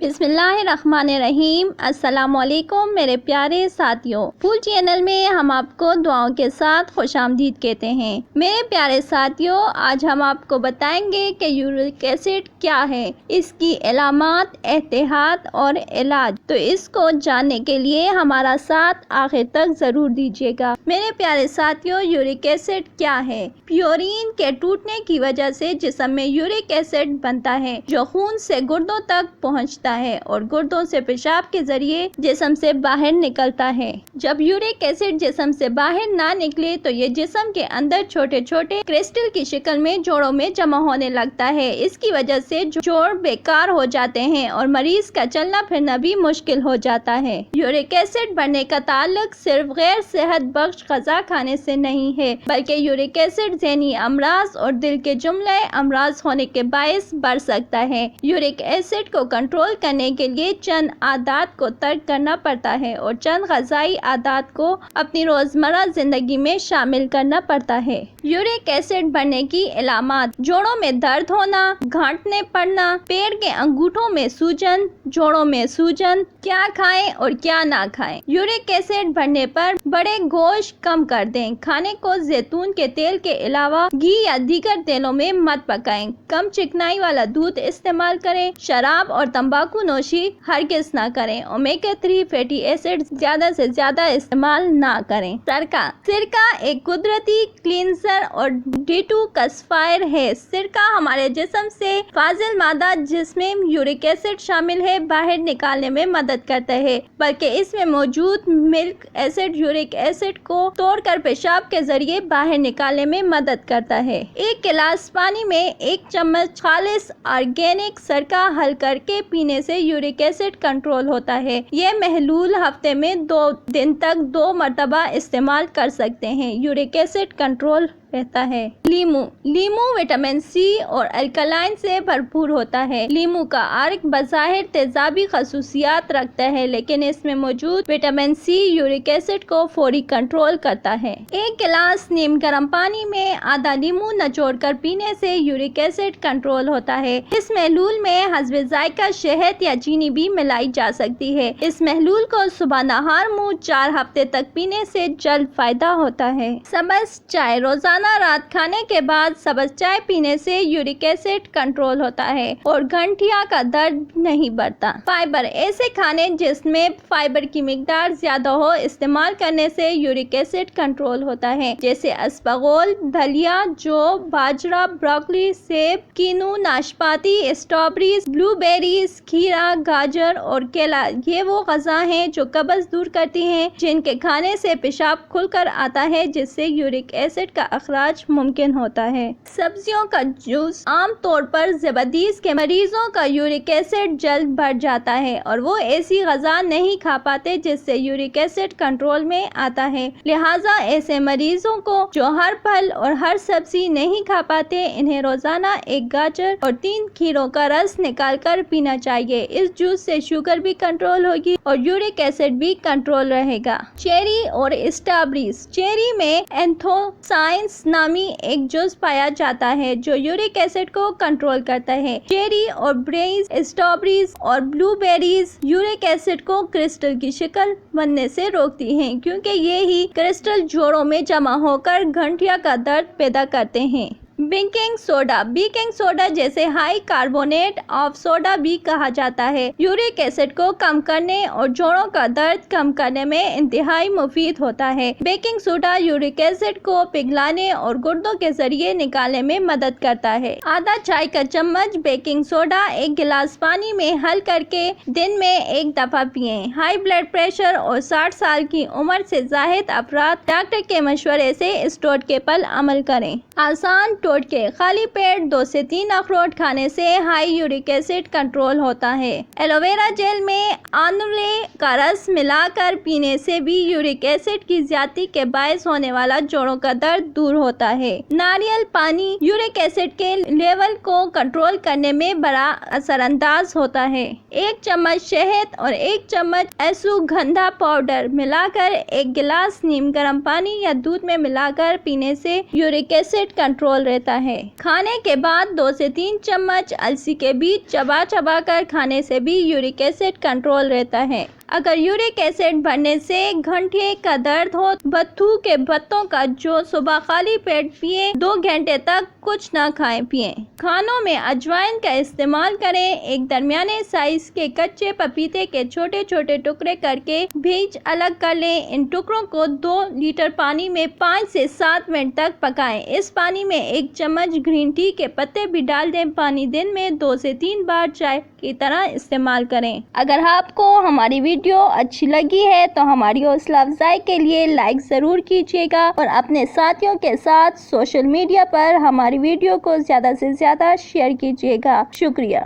بسم اللہ الرحمن الرحیم۔ السلام علیکم میرے پیارے ساتھیوں، پھول چینل میں ہم آپ کو دعاؤں کے ساتھ خوش آمدید کہتے ہیں۔ میرے پیارے ساتھیوں، آج ہم آپ کو بتائیں گے کہ یورک ایسڈ کیا ہے، اس کی علامات، احتیاط اور علاج۔ تو اس کو جاننے کے لیے ہمارا ساتھ آخر تک ضرور دیجیے گا۔ میرے پیارے ساتھیوں، یورک ایسڈ کیا ہے؟ پیورین کے ٹوٹنے کی وجہ سے جسم میں یورک ایسڈ بنتا ہے جو خون سے گردوں تک پہنچتا ہے اور گردوں سے پیشاب کے ذریعے جسم سے باہر نکلتا ہے۔ جب یورک ایسڈ جسم سے باہر نہ نکلے تو یہ جسم کے اندر چھوٹے چھوٹے کرسٹل کی شکل میں جوڑوں میں جمع ہونے لگتا ہے۔ اس کی وجہ سے جوڑ بیکار ہو جاتے ہیں اور مریض کا چلنا پھرنا بھی مشکل ہو جاتا ہے۔ یورک ایسڈ بڑھنے کا تعلق صرف غیر صحت بخش غذا کھانے سے نہیں ہے، بلکہ یورک ایسڈ ذہنی امراض اور دل کے جملہ امراض ہونے کے باعث بڑھ سکتا ہے۔ یورک ایسڈ کو کنٹرول کرنے کے لیے چند عادات کو ترک کرنا پڑتا ہے اور چند غذائی عادات کو اپنی روزمرہ زندگی میں شامل کرنا پڑتا ہے۔ یورک ایسڈ بڑھنے کی علامات: جوڑوں میں درد ہونا، گھٹنے پڑنا، پیر کے انگوٹھوں میں سوجن، جوڑوں میں سوجن۔ کیا کھائیں اور کیا نہ کھائیں؟ یورک ایسڈ بڑھنے پر بڑے گوشت کم کر دیں۔ کھانے کو زیتون کے تیل کے علاوہ گھی یا دیگر تیلوں میں مت پکائیں۔ کم چکنائی والا دودھ استعمال کریں۔ شراب اور تمباکو نوشی ہرگز نہ کریں۔ اومیگا 3 فیٹی ایسڈ زیادہ سے زیادہ استعمال نہ کریں۔ سرکہ ایک قدرتی کلینزر اور ڈیٹوکسفائر ہے۔ سرکہ ہمارے جسم سے فاضل مادہ جس میں یورک ایسڈ شامل ہے باہر نکالنے میں مدد کرتا ہے، بلکہ اس میں موجود ملک ایسڈ یورک ایسڈ کو توڑ کر پیشاب کے ذریعے باہر نکالنے میں مدد کرتا ہے۔ ایک گلاس پانی میں 1 چمچ خالص آرگینک سرکہ حل کر کے پینے سے یورک ایسڈ کنٹرول ہوتا ہے۔ یہ محلول ہفتے میں 2 دن تک 2 مرتبہ استعمال کر سکتے ہیں۔ یورک ایسڈ کنٹرول رہتا ہے۔ لیمو وٹامن سی اور الکلائن سے بھرپور ہوتا ہے۔ لیمو کا عرق بظاہر تیزابی خصوصیات رکھتا ہے، لیکن اس میں موجود وٹامن سی یورک ایسڈ کو فوری کنٹرول کرتا ہے۔ 1 گلاس نیم گرم پانی میں آدھا لیمو نچوڑ کر پینے سے یورک ایسڈ کنٹرول ہوتا ہے۔ اس محلول میں حسب ذائقہ شہد یا چینی بھی ملائی جا سکتی ہے۔ اس محلول کو صبح نہار منہ 4 ہفتے تک پینے سے جلد فائدہ ہوتا ہے۔ سبز چائے: روزانہ رات کھانے کے بعد سبز چائے پینے سے یورک ایسڈ کنٹرول ہوتا ہے اور گٹھیا کا درد نہیں بڑھتا۔ فائبر: ایسے کھانے جس میں فائبر کی مقدار زیادہ ہو استعمال کرنے سے یورک ایسڈ کنٹرول ہوتا ہے، جیسے اسپاغول، دھلیا، جو، باجرہ، بروکلی، سیب، کینو، ناشپاتی، اسٹرابیریز، بلو بیریز، کھیرا، گاجر اور کیلا۔ یہ وہ غذا ہیں جو قبض دور کرتی ہیں، جن کے کھانے سے پیشاب کھل کر آتا ہے، جس سے یورک ایسڈ کا اخراج ممکن ہوتا ہے۔ سبزیوں کا جوس: عام طور پر ذیابیطس کے مریضوں کا یورک ایسڈ جلد بڑھ جاتا ہے اور وہ ایسی غذا نہیں کھا پاتے جس سے یورک ایسڈ کنٹرول میں آتا ہے۔ لہٰذا ایسے مریضوں کو جو ہر پھل اور ہر سبزی نہیں کھا پاتے، انہیں روزانہ 1 گاجر اور 3 کھیروں کا رس نکال کر پینا چاہیے۔ اس جوس سے شوگر بھی کنٹرول ہوگی اور یورک ایسڈ بھی کنٹرول رہے گا۔ چیری اور اسٹرابیریز: چیری میں اینتھوسائنس نامی ایک جز پایا جاتا ہے جو یورک ایسڈ کو کنٹرول کرتا ہے۔ چیری اور بیریز، اسٹرابیریز اور بلو بیریز یورک ایسڈ کو کرسٹل کی شکل بننے سے روکتی ہیں، کیونکہ یہی کرسٹل جوڑوں میں جمع ہو کر گٹھیا کا درد پیدا کرتے ہیں۔ بیکنگ سوڈا: بیکنگ سوڈا جسے ہائی کاربونیٹ آف سوڈا بھی کہا جاتا ہے، یورک ایسڈ کو کم کرنے اور جوڑوں کا درد کم کرنے میں انتہائی مفید ہوتا ہے۔ بیکنگ سوڈا یورک ایسڈ کو پگھلانے اور گردوں کے ذریعے نکالنے میں مدد کرتا ہے۔ آدھا چائے کا چمچ بیکنگ سوڈا 1 گلاس پانی میں حل کر کے دن میں 1 دفعہ پئیں۔ ہائی بلڈ پریشر اور 60 سال کی عمر سے زائد افراد ڈاکٹر کے مشورے سے اس ٹوٹکے پر عمل کریں۔ آسان ٹوٹکے: خالی پیٹ 2 سے 3 اخروٹ کھانے سے ہائی یورک ایسڈ کنٹرول ہوتا ہے۔ ایلو ویرا جیل میں آنولے کا رس ملا کر پینے سے بھی یورک ایسڈ کی زیادتی کے باعث ہونے والا جوڑوں کا درد دور ہوتا ہے۔ ناریل پانی یورک ایسڈ کے لیول کو کنٹرول کرنے میں بڑا اثر انداز ہوتا ہے۔ 1 چمچ شہد اور 1 چمچ اشوگندھا پاؤڈر ملا کر 1 گلاس نیم گرم پانی یا دودھ میں ملا کر پینے سے یورک ایسڈ کنٹرول رہتا دیتا ہے۔ کھانے کے بعد 2 سے 3 چمچ السی کے بیج چبا چبا کر کھانے سے بھی یورک ایسڈ کنٹرول رہتا ہے۔ اگر یورک ایسڈ بڑھنے سے گھنٹے کا درد ہو، بتھو کے پتوں کا جوس صبح خالی پیٹ پیئیں، 2 گھنٹے تک کچھ نہ کھائیں پیئیں۔ کھانوں میں اجوائن کا استعمال کریں۔ ایک درمیانے سائز کے کچے پپیتے کے چھوٹے چھوٹے ٹکڑے کر کے بیج الگ کر لیں۔ ان ٹکڑوں کو 2 لیٹر پانی میں 5 سے 7 منٹ تک پکائیں۔ اس پانی میں 1 چمچ گرین ٹی کے پتے بھی ڈال دیں۔ پانی دن میں 2 سے 3 بار چائے کی طرح استعمال کریں۔ اگر آپ کو ہماری ویڈیو اچھی لگی ہے تو ہماری حوصلہ افزائی کے لیے لائک ضرور کیجیے گا اور اپنے ساتھیوں کے ساتھ سوشل میڈیا پر ہماری ویڈیو کو زیادہ سے زیادہ شیئر کیجیے گا۔ شکریہ۔